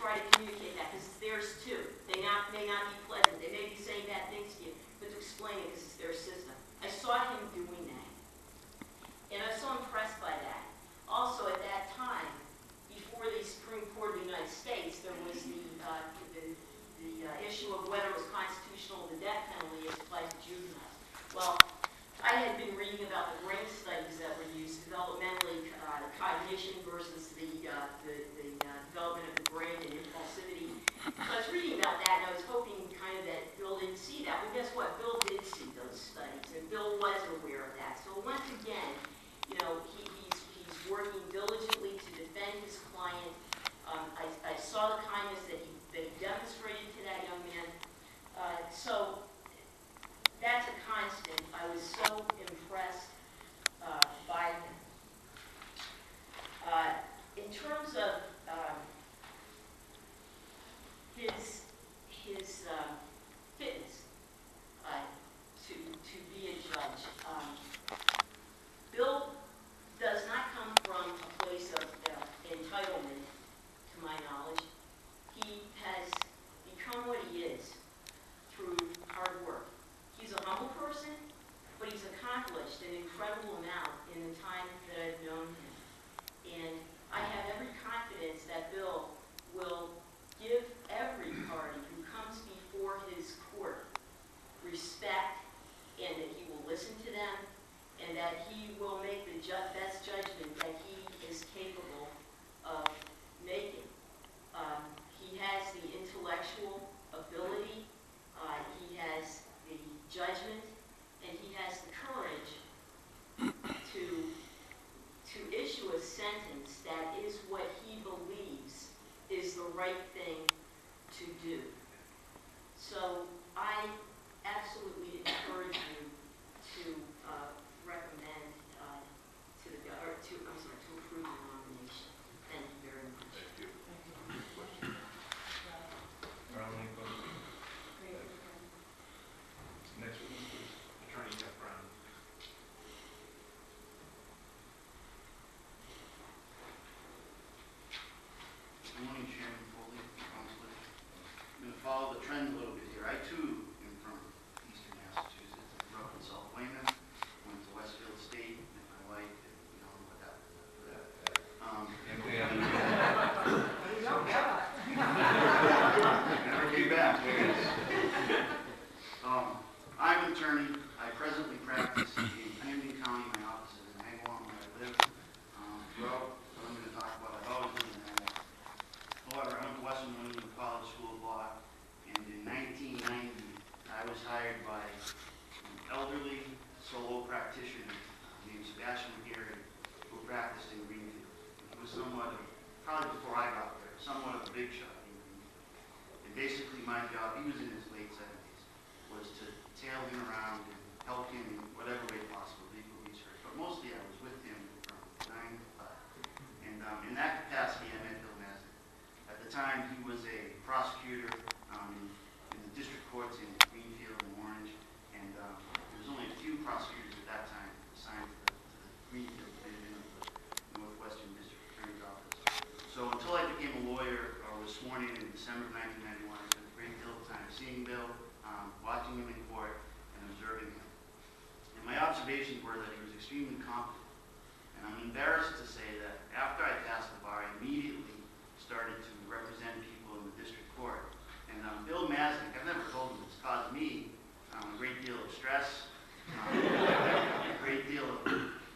try to communicate that, because it's theirs too. They may not be pleasant. They may be saying bad things to you, but to explain it because it's their system. I saw him doing that, and I was so impressed by that. Also, at that time, before the Supreme Court of the United States, there was the issue of whether it was constitutional the death penalty as applied to juveniles. Well, I had been reading about the brain studies that were used developmentally, cognition versus the development of the brain and impulsivity. So I was reading about that, and I was hoping kind of that Bill didn't see that. Well, guess what? Bill did see those studies, and Bill was aware of that. So once again, you know, he's working diligently to defend his client. I saw the kindness that he demonstrated to that young man. So that's a constant. I was so impressed by him. In terms of his fitness to be a judge, Bill does not come from a place of entitlement, to my knowledge. He has become what he is through hard work. He's a humble person, but he's accomplished an incredible amount in the time that I've known him. And I have every confidence that Bill will give every party who comes before his court respect, and that he will listen to them, and that he will make the best judgment that he is capable of making. He has the intellectual ability, he has the judgment, and he has the courage to issue a sentence that is what he believes is the right thing to do. So I absolutely encourage you to recommend to approve the nomination. Thank you very much. Thank you. Carol, any questions? Next witness, please. Attorney Jeff Brown. Good morning, Chairman Foley, Councilor. I'm going to follow the trend a little bit here. I too am from Eastern Massachusetts. I grew up in South Weymouth, went to Westfield State, met my wife, and we don't know what that was after that. Never came back. I'm an attorney. I presently practice in Camden County. My office is in Agawam, where I live. Throughout what I'm going to talk about, I've always lived in Agawam. However, I went to Western New England College School of Law, and in 1990, I was hired by an elderly solo practitioner named Sebastian McGarry, who practiced in Greenfield. He was somewhat of, probably before I got there, somewhat of a big shot in Greenfield. And basically my job, he was in his late 70s, was to tail him around and help him in whatever way possible, legal research. But mostly I was with him from 9 to 5. And in that capacity, I met Bill Mazanec. At the time, he was a prosecutor in the district courts in Greenfield and Orange. And there was only a few prosecutors at that time assigned to the Greenfield division of the Northwestern District Attorney's Office. So until I became a lawyer or was sworn in December of 1991, I spent a great deal of time seeing Bill, watching him in court, and observing him. And my observations were that he was extremely competent. And I'm embarrassed to say that after I passed the bar, I immediately started to represent people in the district court. And Bill Mazanec, I've never told him, it's caused me a great deal of stress, a great deal of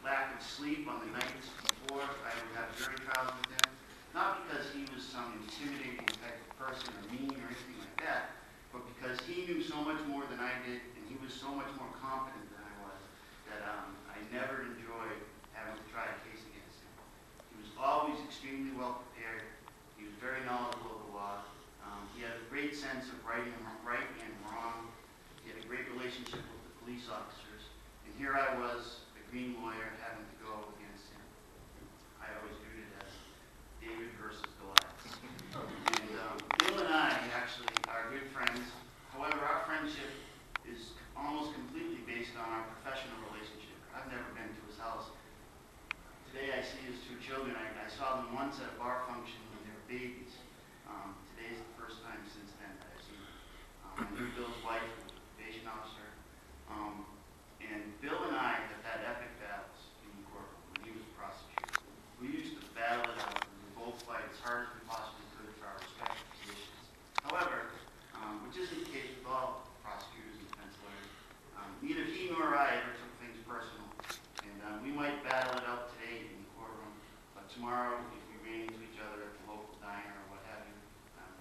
lack of sleep on the nights before I would have jury trials with him. Not because he was some intimidating type of person or mean or anything like that, but because he knew so much more than I did, and he was so much more competent than I was, that I never enjoyed having to try a case against him. He was always extremely well prepared. He was very knowledgeable of the law. He had a great sense of right and wrong. He had a great relationship with the police officers. And here I was, a green lawyer, having to go against him. I always viewed it as David versus Goliath. And Bill and I actually are good friends. However, our friendship is almost completely based on our professional relationship. I've never been to his house. Today I see his two children. I saw them once at a bar function when they were babies. I knew Bill's wife, who was a probation officer. And Bill and I have had epic battles in the courtroom when he was a prosecutor. We used to battle it out, and we both fight as hard as we possibly could for our respective positions. However, which isn't the case with all prosecutors and defense lawyers, neither he nor I ever took things personal. And we might battle it out today in the courtroom, but tomorrow, if we ran into each other at the local diner or what have you,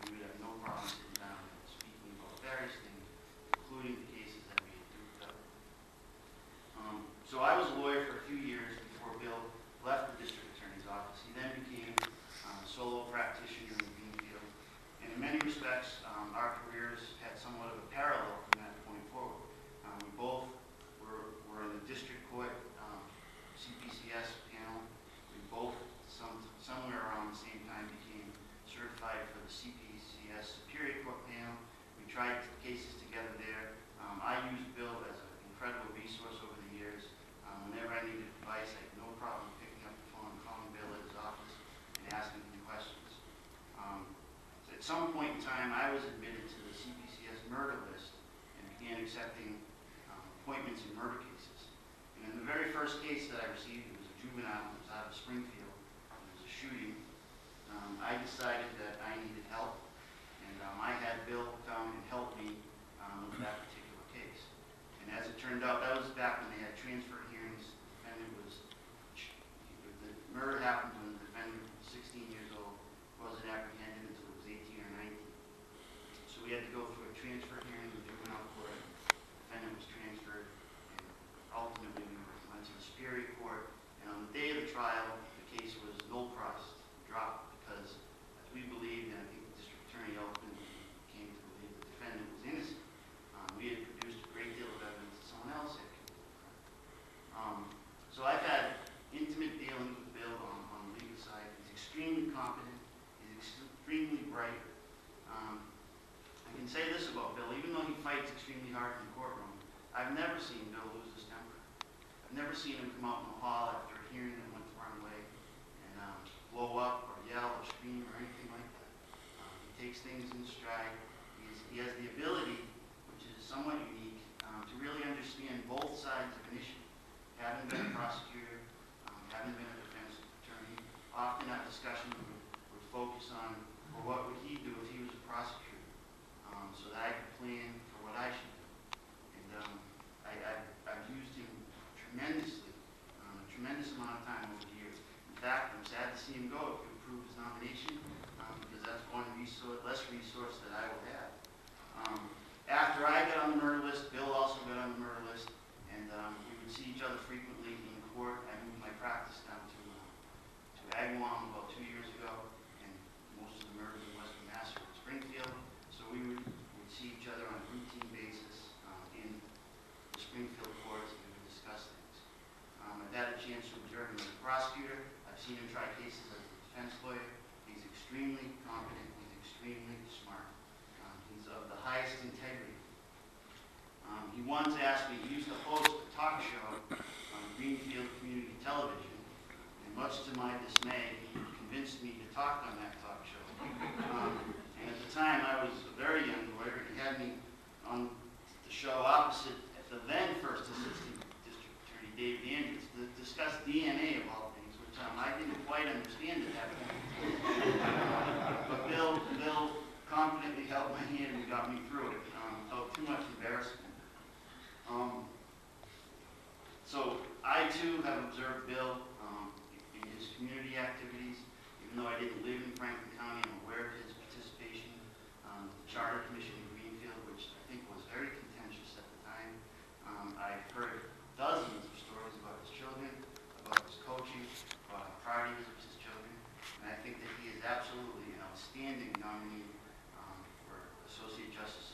we would have no problem sitting down and speaking about various things, including the cases that we had duked up. So I was a lawyer for a few years before Bill left the district attorney's office. He then became a solo practitioner in Greenfield. And in many respects, our careers had somewhat of a parallel from that point forward. We both were in the district court CPCS panel. We both, somewhere around the same time, became certified for the CPCS Superior Court panel. We tried cases together there. I used Bill as an incredible resource over the years. Whenever I needed advice, I had no problem picking up the phone, calling Bill at his office, and asking him questions. So at some point in time, I was admitted to the CPCS murder list and began accepting appointments in murder cases. And in the very first case that I received, it was a juvenile, it was out of Springfield, it was a shooting. I decided that I needed help, and I had Bill come and help me with that particular case. And as it turned out, that was back when they had transfer hearings. The murder happened when the defendant was 16 years old, wasn't apprehended until he was 18 or 19. So we had to go through a transfer hearing in juvenile court. The defendant was transferred, and ultimately we went to the Superior Court. And on the day of the trial, the case was no pros, dropped, because as we believed, and I think the district attorney ultimately came to believe the defendant was innocent. We had produced a great deal of evidence that someone else had committed the crime. So I've had intimate dealings with Bill on the legal side. He's extremely competent. He's extremely bright. I can say this about Bill: even though he fights extremely hard in the courtroom, I've never seen Bill lose his temper. I've never seen him come out in the hall after a hearing and went to run away and blow up or yell or scream or anything like that. He takes things in stride. He has the ability, which is somewhat unique, to really understand both sides of an issue. Having been a prosecutor, having been a defense attorney, often that discussion would focus on, well, what would he do if he was a prosecutor, so that I could plan for what I should do. And I've used him tremendously, a tremendous amount of time over the years. In fact, I'm sad to see him go if he approves his nomination, because that's one less resource that I will have. After I got on the murder list, Bill also got on the murder list, and we would see each other frequently in court. I moved my practice down to Agawam about 2 years ago, and most of the murders in Western Mass were in Springfield, so we would see each other on a routine basis in the Springfield courts, and we would discuss things. I've had a chance to observe him as a prosecutor. I've seen him try cases as a defense lawyer. He's extremely competent. He's extremely smart. He's of the highest integrity. He once asked me, he used to host a talk show on Greenfield Community Television, and much to my dismay, he convinced me to talk on that talk show. And at the time, I was a very young lawyer, and he had me on the show opposite the then first assistant district attorney, David Andrews, to discuss DNA of all things, which I didn't quite understand at that point. But Bill confidently held my hand and got me through it. Felt too much embarrassment. So I too have observed Bill in his community activities. Even though I didn't live in Franklin County, I'm aware of his participation with the Charter Commission in Greenfield, which I think was very contentious at the time. I've heard dozens of stories about his children, about his coaching, about how proud he is of his children, and I think that he is absolutely an outstanding nominee for Associate Justice